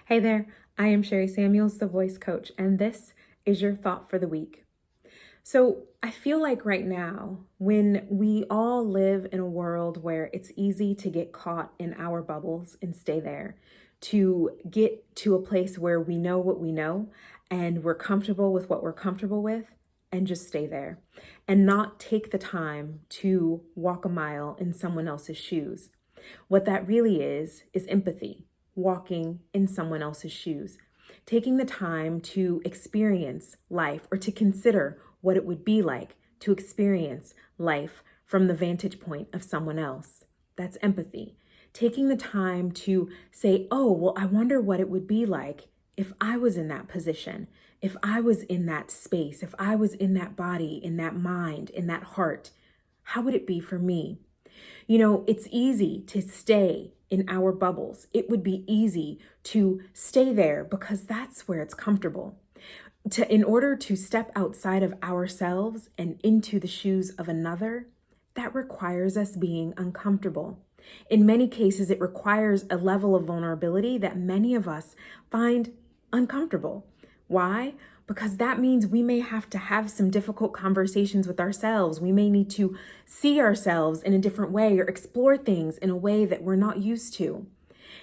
Hey there, I am Sherry Samuels, the voice coach, and this is your thought for the week. So, I feel like right now, when we all live in a world where it's easy to get caught in our bubbles and stay there, to get to a place where we know what we know and we're comfortable with what we're comfortable with, and just stay there and not take the time to walk a mile in someone else's shoes. What that really is empathy, walking in someone else's shoes, taking the time to experience life or to consider what it would be like to experience life from the vantage point of someone else. That's empathy. Taking the time to say, oh, well, I wonder what it would be like if I was in that position, if I was in that space, if I was in that body, in that mind, in that heart. How would it be for me? You know, it's easy to stay in our bubbles. It would be easy to stay there because that's where it's comfortable. In order to step outside of ourselves and into the shoes of another, that requires us being uncomfortable. In many cases, it requires a level of vulnerability that many of us find uncomfortable. Why? Because that means we may have to have some difficult conversations with ourselves. We may need to see ourselves in a different way or explore things in a way that we're not used to.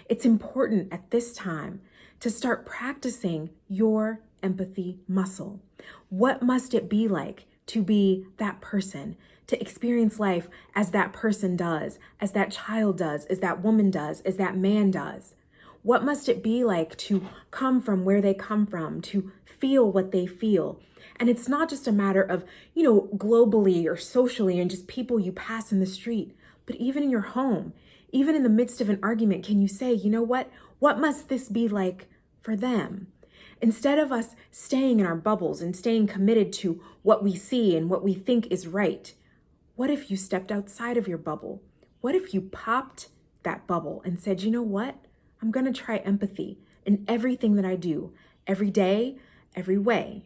It's important at this time to start practicing your empathy muscle. What must it be like to be that person, to experience life as that person does, as that child does, as that woman does, as that man does? What must it be like to come from where they come from, to feel what they feel? And it's not just a matter of, globally or socially and just people you pass in the street, but even in your home, even in the midst of an argument, can you say, you know what? What must this be like for them? Instead of us staying in our bubbles and staying committed to what we see and what we think is right, what if you stepped outside of your bubble? What if you popped that bubble and said, you know what? I'm going to try empathy in everything that I do, every day, every way.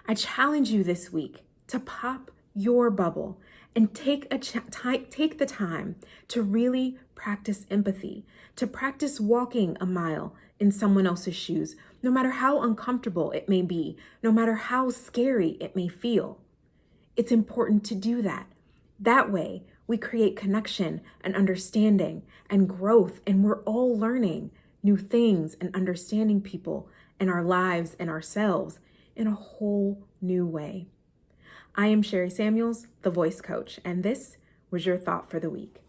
I challenge you this week to pop your bubble and take the time to really practice empathy, to practice walking a mile in someone else's shoes, no matter how uncomfortable it may be, no matter how scary it may feel. It's important to do that. That way, we create connection and understanding and growth, and we're all learning new things and understanding people and our lives and ourselves in a whole new way. I am Sherry Samuels, the voice coach, and this was your thought for the week.